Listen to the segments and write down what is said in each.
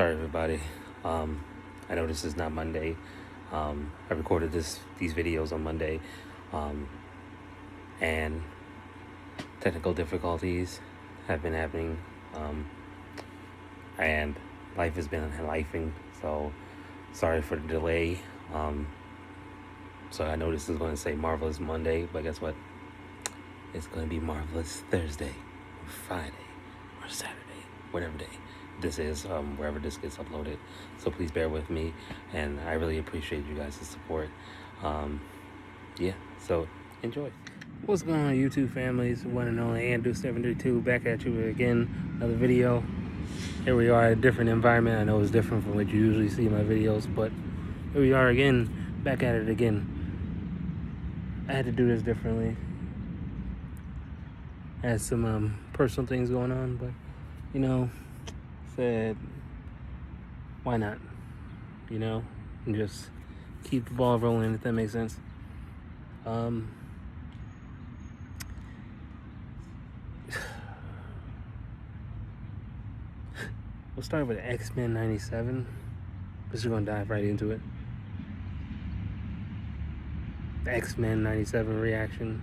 Sorry, everybody. I know this is not Monday. I recorded these videos on Monday, and technical difficulties have been happening, and life has been lifing. So sorry for the delay. So I know this is going to say Marvelous Monday, but guess what? It's going to be Marvelous Thursday, or Friday, or Saturday, whatever day this is, wherever this gets uploaded. So please bear with me, and I really appreciate you guys' support. Yeah, so enjoy. What's going on, YouTube families? One and only Andrew732 back at you again, another video. Here we are in a different environment. I know it's different from what you usually see in my videos, but here we are again, back at it again. I had to do this differently. I had some personal things going on, but said, why not? And just keep the ball rolling, if that makes sense. We'll start with X-Men 97. Just gonna dive right into it. The X-Men 97 reaction.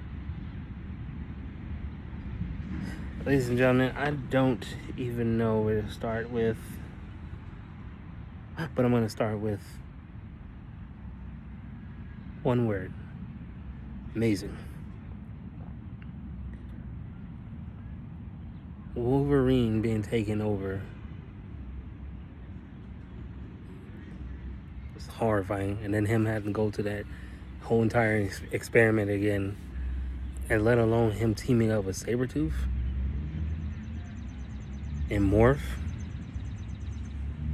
Ladies and gentlemen, I don't even know where to start with, but I'm gonna start with one word: amazing. Wolverine being taken over was horrifying, and then him having to go to that whole entire experiment again, and let alone him teaming up with Sabretooth and Morph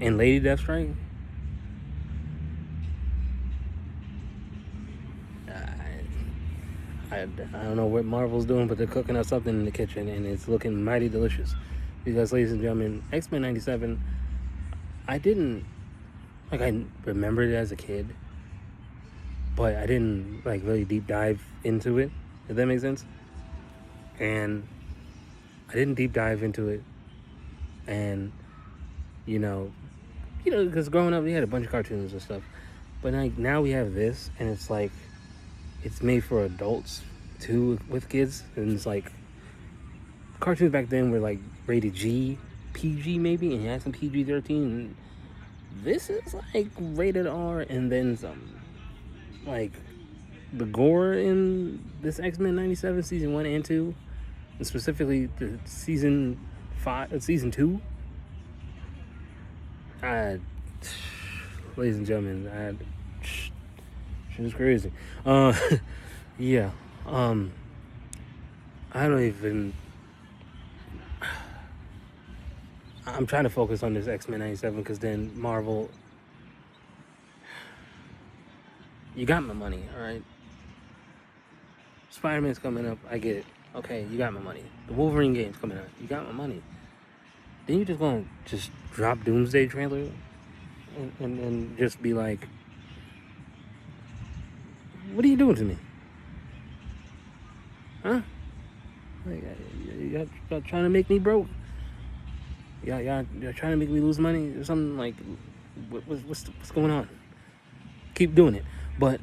and Lady Deathstrike. I don't know what Marvel's doing, but they're cooking up something in the kitchen, and it's looking mighty delicious. Because, ladies and gentlemen, X-Men 97, I remembered it as a kid, but I didn't really deep dive into it, if that makes sense. And I didn't deep dive into it, and because growing up we had a bunch of cartoons and stuff, but now we have this, and it's it's made for adults too, with kids, and it's cartoons back then were rated G, PG maybe, and you had some PG-13, and this is rated R and then some. The gore in this X-Men 97 season 1 and 2, and specifically the season 2. Ladies and gentlemen, shit is crazy. Yeah. I don't even. I'm trying to focus on this X-Men 97 because then Marvel, you got my money, all right? Spider-Man's coming up, I get it. Okay, you got my money. The Wolverine game's coming out, you got my money. Then you just gonna drop Doomsday trailer and just be like, what are you doing to me? Huh? Y'all trying to make me broke? Y'all trying to make me lose money or something? What's going on? Keep doing it. But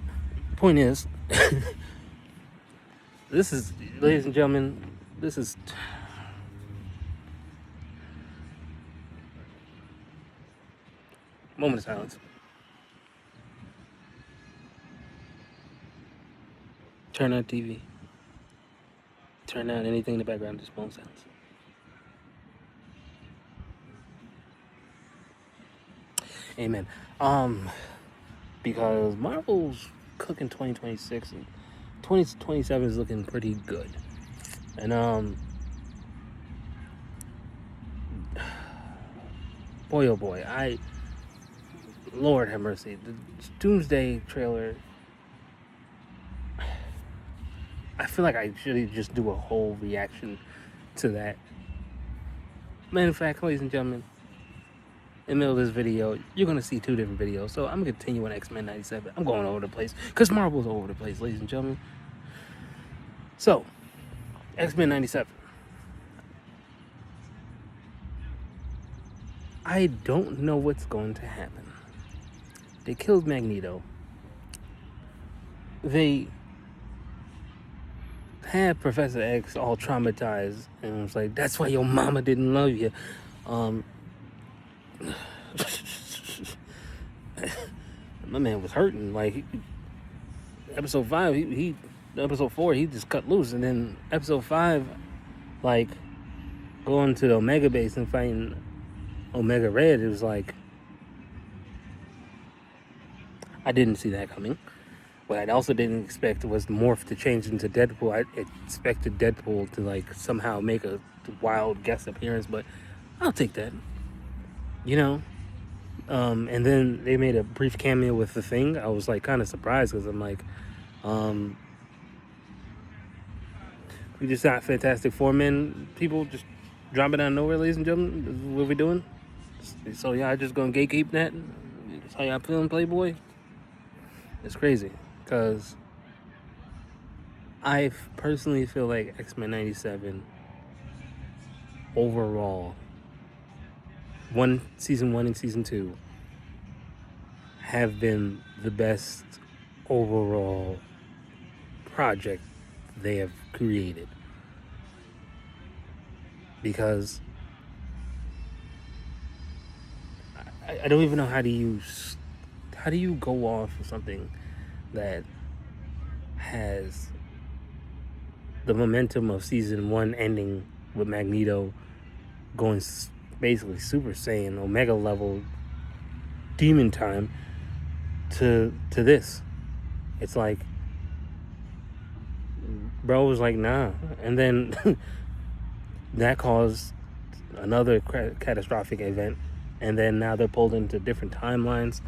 the point is, this is, ladies and gentlemen, this is. Moment of silence. Turn on TV. Turn on anything in the background, just phone sounds. Amen. Because Marvel's cooking 2026 and 2027 is looking pretty good. And boy oh boy, Lord have mercy, the Doomsday trailer, I feel like I should just do a whole reaction to that. Matter of fact, ladies and gentlemen, in the middle of this video, you're going to see two different videos. So I'm going to continue on X-Men 97. I'm going over the place because Marvel's all over the place, ladies and gentlemen. So, X-Men 97. I don't know what's going to happen. They killed Magneto. They had Professor X all traumatized and was like, that's why your mama didn't love you. My man was hurting. Like, episode 5, he episode 4, he just cut loose. And then episode 5, like, going to the Omega base and fighting Omega Red, it was like, I didn't see that coming. What I also didn't expect was Morph to change into Deadpool. I expected Deadpool to like somehow make a wild guest appearance, but I'll take that. You know? And then they made a brief cameo with The Thing. I was like kind of surprised because I'm like, we just got Fantastic Four men people just dropping out of nowhere, ladies and gentlemen. This is what we doing. So y'all just gonna gatekeep that? That's how y'all feeling, Playboy? It's crazy. Because I personally feel like X-Men 97 overall, season 1 and season 2 have been the best overall project they have created. Because I don't even know how do you go off of something that has the momentum of season 1 ending with Magneto going basically Super Saiyan Omega level demon time to this. It's like, bro was like, nah. And then that caused another catastrophic event, and then now they're pulled into different timelines.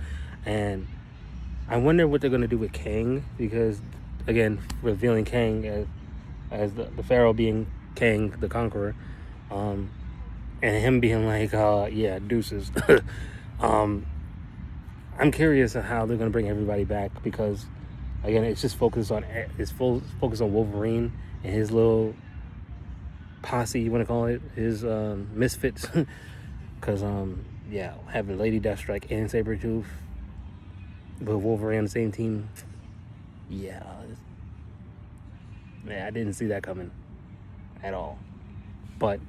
And I wonder what they're going to do with Kang, because, again, revealing Kang as the Pharaoh being Kang the Conqueror, and him being like, yeah, deuces. I'm curious of how they're going to bring everybody back, because, again, it's just focused on Wolverine and his little posse, you want to call it, his misfits, because, yeah, having Lady Deathstrike and Sabretooth with Wolverine on the same team, yeah, I didn't see that coming at all. But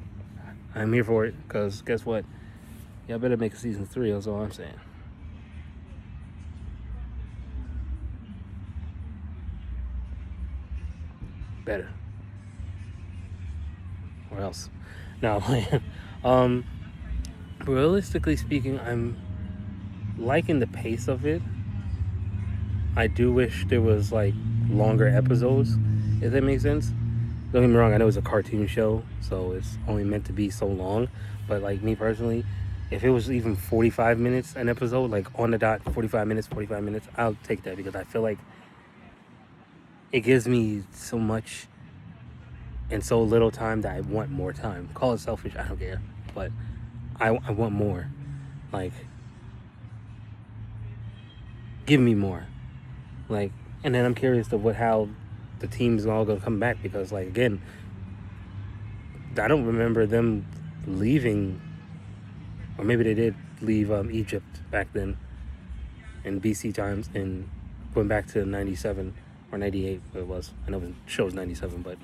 I'm here for it, because guess what? Y'all better make a season 3, that's all I'm saying. Better. Or else. No, realistically speaking, I'm liking the pace of it. I do wish there was like longer episodes, if that makes sense. Don't get me wrong, I know it's a cartoon show, so it's only meant to be so long. But like me personally, if it was even 45 minutes an episode, like on the dot, 45 minutes, I'll take that, because I feel like it gives me so much in so little time that I want more time. Call it selfish, I don't care. But I want more. Like, give me more. Like, and then I'm curious to how the team's all gonna come back, because, like, again, I don't remember them leaving, or maybe they did leave Egypt back then in BC times and going back to 97 or 98, what it was. I know the show's 97, but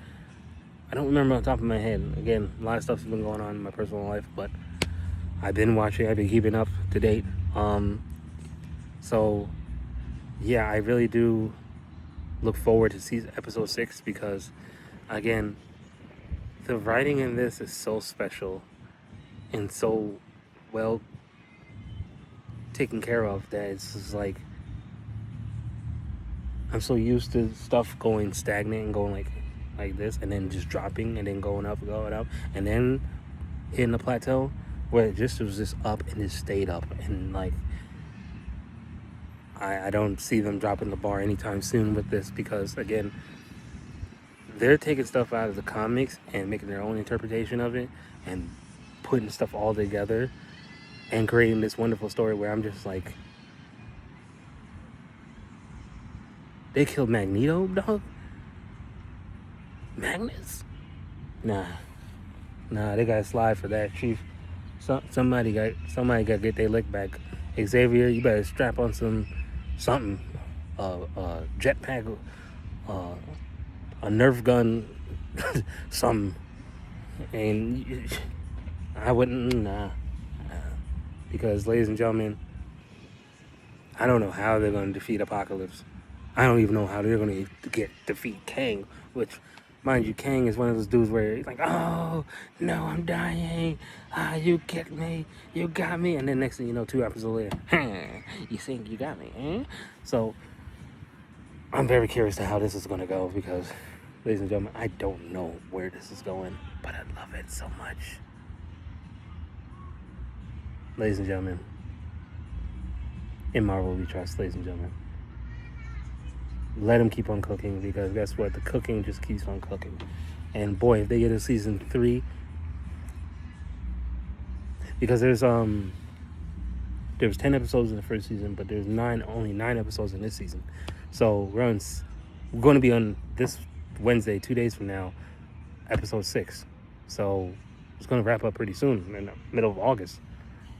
I don't remember on top of my head. Again, a lot of stuff's been going on in my personal life, but I've been watching, I've been keeping up to date. So yeah, I really do look forward to season episode 6, because, again, the writing in this is so special and so well taken care of that it's just like, I'm so used to stuff going stagnant and going like this, and then just dropping, and then going up, and then hitting a plateau where it was just up and it stayed up, and like, I don't see them dropping the bar anytime soon with this, because, again, they're taking stuff out of the comics and making their own interpretation of it and putting stuff all together and creating this wonderful story where I'm just like, they killed Magneto, dog? Magnus? Nah, they gotta slide for that, Chief. Somebody got to get their lick back. Xavier, you better strap on something, jetpack, uh, a Nerf gun, something. And I wouldn't, because, ladies and gentlemen, I don't know how they're going to defeat Apocalypse. I don't even know how they're going to defeat Kang, which, mind you, Kang is one of those dudes where he's like, oh, no, I'm dying. You get me. You got me. And then next thing you know, 2 episodes later, you think you got me, eh? So, I'm very curious to how this is going to go because, ladies and gentlemen, I don't know where this is going, but I love it so much. Ladies and gentlemen, in Marvel we trust, ladies and gentlemen. Let them keep on cooking because guess what? The cooking just keeps on cooking. And boy, if they get a season 3, because there was 10 episodes in the first season, but there's only 9 episodes in this season. So we're going to be on this Wednesday, 2 days from now, episode 6. So it's going to wrap up pretty soon, in the middle of August.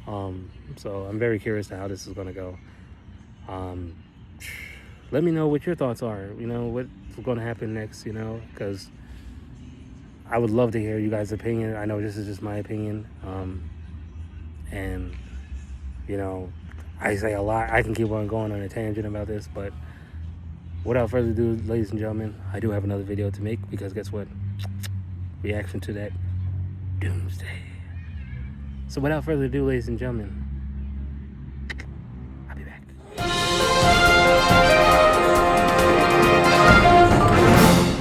So I'm very curious to how this is going to go. Let me know what your thoughts are. What's going to happen next, because I would love to hear you guys' opinion. I know this is just my opinion. And, I say a lot. I can keep on going on a tangent about this, but without further ado, ladies and gentlemen, I do have another video to make because guess what? Reaction to that Doomsday. So without further ado, ladies and gentlemen,